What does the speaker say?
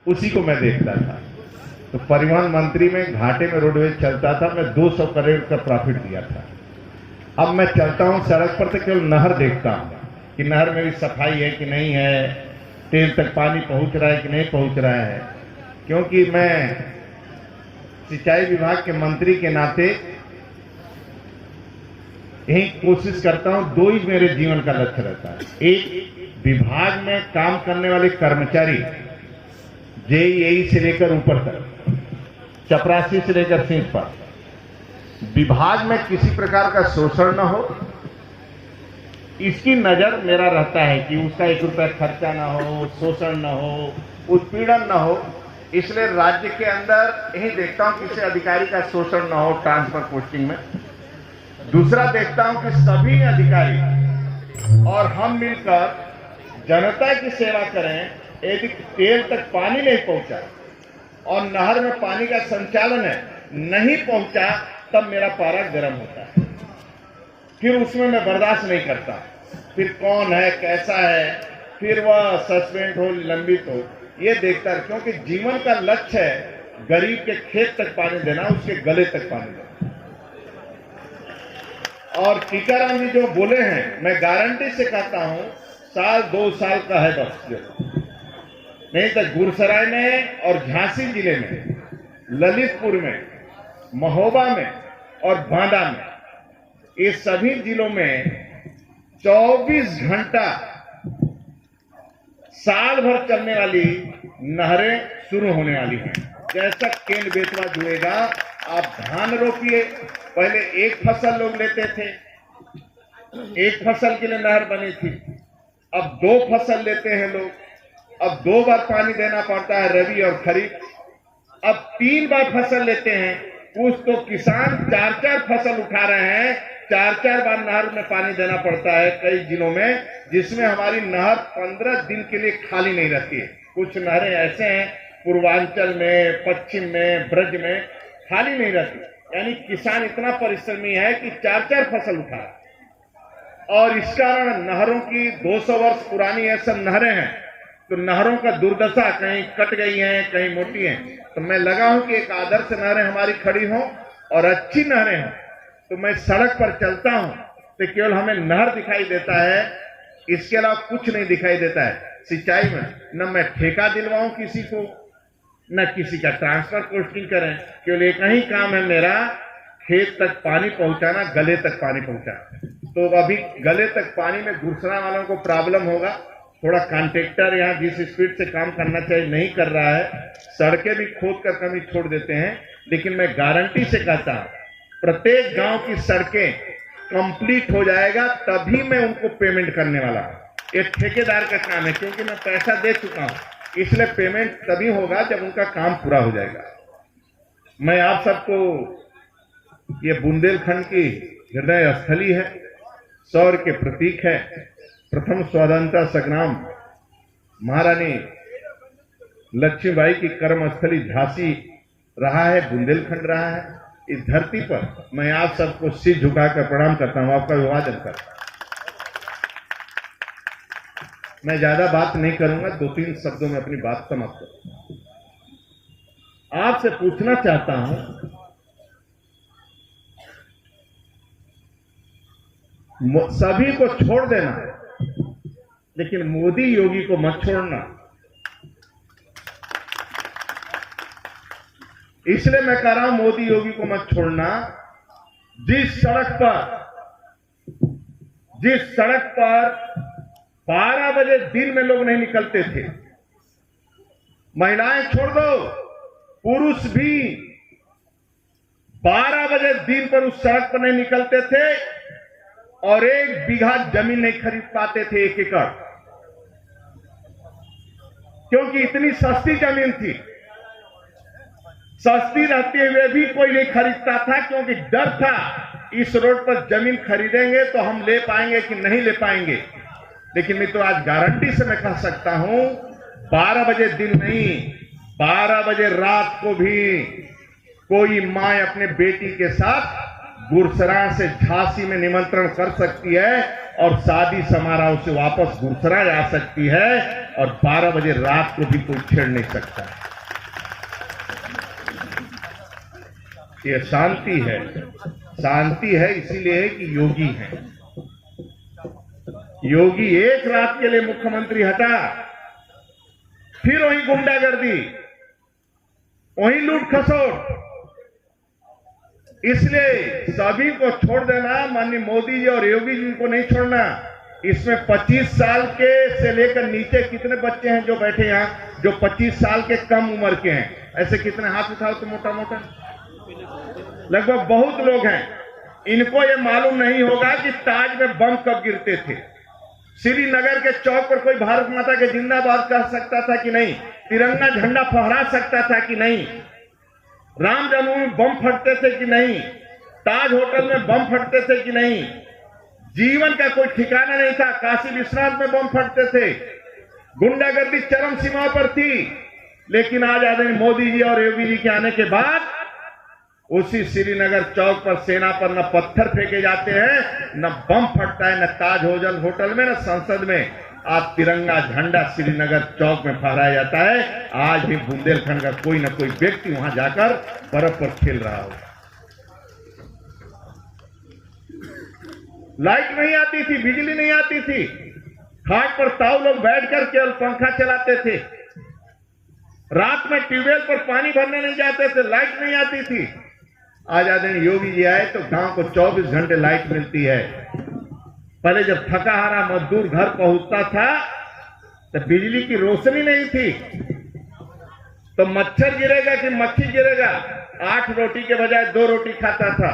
उसी को मैं देखता था। तो परिवहन मंत्री में घाटे में रोडवेज चलता था, मैं 200 करोड़ का प्रॉफिट दिया था। अब मैं चलता हूं सड़क पर तो केवल नहर देखता हूं कि नहर में भी सफाई है कि नहीं है, तेल तक पानी पहुंच रहा है कि नहीं पहुंच रहा है। क्योंकि मैं सिंचाई विभाग के मंत्री के नाते यही कोशिश करता हूं, दो ही मेरे जीवन का लक्ष्य रहता है। एक, विभाग में काम करने वाले कर्मचारी जेईई से लेकर ऊपर तक, चपरासी से लेकर सीट पर, विभाग में किसी प्रकार का शोषण न हो, इसकी नजर मेरा रहता है कि उसका 1 रुपया खर्चा ना हो, शोषण न हो, उत्पीड़न न हो। इसलिए राज्य के अंदर यही देखता हूं किसी अधिकारी का शोषण न हो ट्रांसफर पोस्टिंग में। दूसरा देखता हूं कि सभी अधिकारी और हम मिलकर जनता की सेवा करें। यदि तेल तक पानी नहीं पहुंचा और नहर में पानी का संचालन है नहीं पहुंचा, तब मेरा पारा गर्म होता है। फिर उसमें मैं बर्दाश्त नहीं करता। फिर कौन है, कैसा है, फिर वह सस्पेंड हो, लंबित हो, ये देखता है। क्योंकि जीवन का लक्ष्य है गरीब के खेत तक पानी देना, उसके गले तक पानी देना। और टीकाराम जी जो बोले हैं, मैं गारंटी से कहता हूं, साल 2 साल का है बस। नहीं तो गुरसराय में और झांसी जिले में, ललितपुर में, महोबा में और बांदा में, ये सभी जिलों में 24 घंटा साल भर चलने वाली नहरें शुरू होने वाली हैं। जैसा केन बेतवा जुड़ेगा, आप धान रोपिए। पहले एक फसल लोग लेते थे, एक फसल के लिए नहर बनी थी। अब 2 फसल लेते हैं लोग। अब 2 बार पानी देना पड़ता है, रबी और खरीफ। अब 3 बार फसल लेते हैं। कुछ तो किसान 4-4 फसल उठा रहे हैं, 4-4 बार नहर में पानी देना पड़ता है कई जिलों में, जिसमें हमारी नहर 15 दिन के लिए खाली नहीं रहती है। कुछ नहरें ऐसे हैं पूर्वांचल में, पश्चिम में, ब्रज में खाली नहीं रहती। यानी किसान इतना परिश्रमी है कि 4-4 फसल उठा रहा है। और इस कारण नहरों की 200 वर्ष पुरानी ऐसा नहरें हैं, तो नहरों का दुर्दशा, कहीं कट गई हैं, कहीं मोटी हैं। तो मैं लगा हूं कि एक आदर्श नहरें हमारी खड़ी हों और अच्छी नहरें हों। तो मैं सड़क पर चलता हूं तो केवल हमें नहर दिखाई देता है, इसके अलावा कुछ नहीं दिखाई देता है। सिंचाई में न मैं ठेका दिलवाऊं किसी को, न किसी का ट्रांसफर पोस्टिंग करें। केवल एक ही काम है मेरा, खेत तक पानी पहुंचाना, गले तक पानी पहुंचाना। तो अभी गले तक पानी में गुरसरा वालों को प्रॉब्लम होगा। थोड़ा कॉन्ट्रैक्टर यहाँ जिस स्पीड से काम करना चाहिए नहीं कर रहा है, सड़कें भी खोद कर कमी छोड़ देते हैं। लेकिन मैं गारंटी से कहता हूं, प्रत्येक गांव की सड़कें कंप्लीट हो जाएगा, तभी मैं उनको पेमेंट करने वाला हूं। ये ठेकेदार का काम है, क्योंकि मैं पैसा दे चुका हूं। इसलिए पेमेंट तभी होगा जब उनका काम पूरा हो जाएगा। मैं आप सबको, ये बुंदेलखंड की हृदय स्थली है, शौर्य के प्रतीक है। प्रथम स्वतंत्रता संग्राम महारानी लक्ष्मीबाई की कर्मस्थली झांसी रहा है, बुंदेलखंड रहा है। इस धरती पर मैं आप सबको सिर झुकाकर प्रणाम करता हूं, आपका अभिवादन करता हूं। मैं ज्यादा बात नहीं करूंगा, 2-3 शब्दों में अपनी बात समाप्त करूंगा। आपसे पूछना चाहता हूं, सभी को छोड़ देना है, लेकिन मोदी योगी को मत छोड़ना। इसलिए मैं कह रहा हूं, मोदी योगी को मत छोड़ना। जिस सड़क पर 12 बजे दिन में लोग नहीं निकलते थे, महिलाएं छोड़ दो, पुरुष भी 12 बजे दिन पर उस सड़क पर नहीं निकलते थे और 1 बीघा जमीन नहीं खरीद पाते थे, 1 एकड़, क्योंकि इतनी सस्ती जमीन थी। सस्ती रहते हुए भी कोई नहीं खरीदता था, क्योंकि डर था इस रोड पर जमीन खरीदेंगे तो हम ले पाएंगे कि नहीं ले पाएंगे। लेकिन मैं तो आज गारंटी से मैं कह सकता हूं, 12 बजे दिन नहीं, 12 बजे रात को भी कोई मां अपने बेटी के साथ गुरसरा से झांसी में निमंत्रण कर सकती है और शादी समारोह से वापस गुरसरा जा सकती है और 12 बजे रात को भी कोई छेड़ नहीं सकता है। ये शांति है। शांति है इसीलिए है कि योगी है। योगी एक रात के लिए मुख्यमंत्री हटा, फिर वही गुंडागर्दी, वही लूट खसोट। इसलिए सभी को छोड़ देना, माननीय मोदी जी और योगी जी को नहीं छोड़ना। इसमें 25 साल के से लेकर नीचे कितने बच्चे हैं जो बैठे यहाँ, जो 25 साल के कम उम्र के हैं? ऐसे कितने हाथ उठाओ तो मोटा मोटा लगभग बहुत लोग हैं। इनको ये मालूम नहीं होगा कि ताज में बम कब गिरते थे, श्रीनगर के चौक पर कोई भारत माता के जिंदाबाद कह सकता था कि नहीं, तिरंगा झंडा फहरा सकता था कि नहीं, राम जन्मभूमि बम फटते थे कि नहीं, ताज होटल में बम फटते थे कि नहीं, जीवन का कोई ठिकाना नहीं था, काशी विश्वनाथ में बम फटते थे, गुंडागर्दी चरम सीमा पर थी। लेकिन आज आदरणीय मोदी जी और योगी जी के आने के बाद उसी श्रीनगर चौक पर सेना पर न पत्थर फेंके जाते हैं, न बम फटता है, न ताज होटल में, न संसद में। आज तिरंगा झंडा श्रीनगर चौक में फहराया जाता है। आज भी बुंदेलखंड का कोई न कोई व्यक्ति वहां जाकर बर्फ पर खेल रहा हो। लाइट नहीं आती थी, बिजली नहीं आती थी, खाट पर ताऊ लोग बैठकर केवल पंखा चलाते थे। रात में ट्यूबवेल पर पानी भरने नहीं जाते थे, लाइट नहीं आती थी। आज आदरणीय योगी जी आए तो गांव को 24 घंटे लाइट मिलती है। पहले जब थका हारा मजदूर घर पहुंचता था तो बिजली की रोशनी नहीं थी, तो मच्छर गिरेगा कि मक्खी गिरेगा, 8 रोटी के बजाय 2 रोटी खाता था।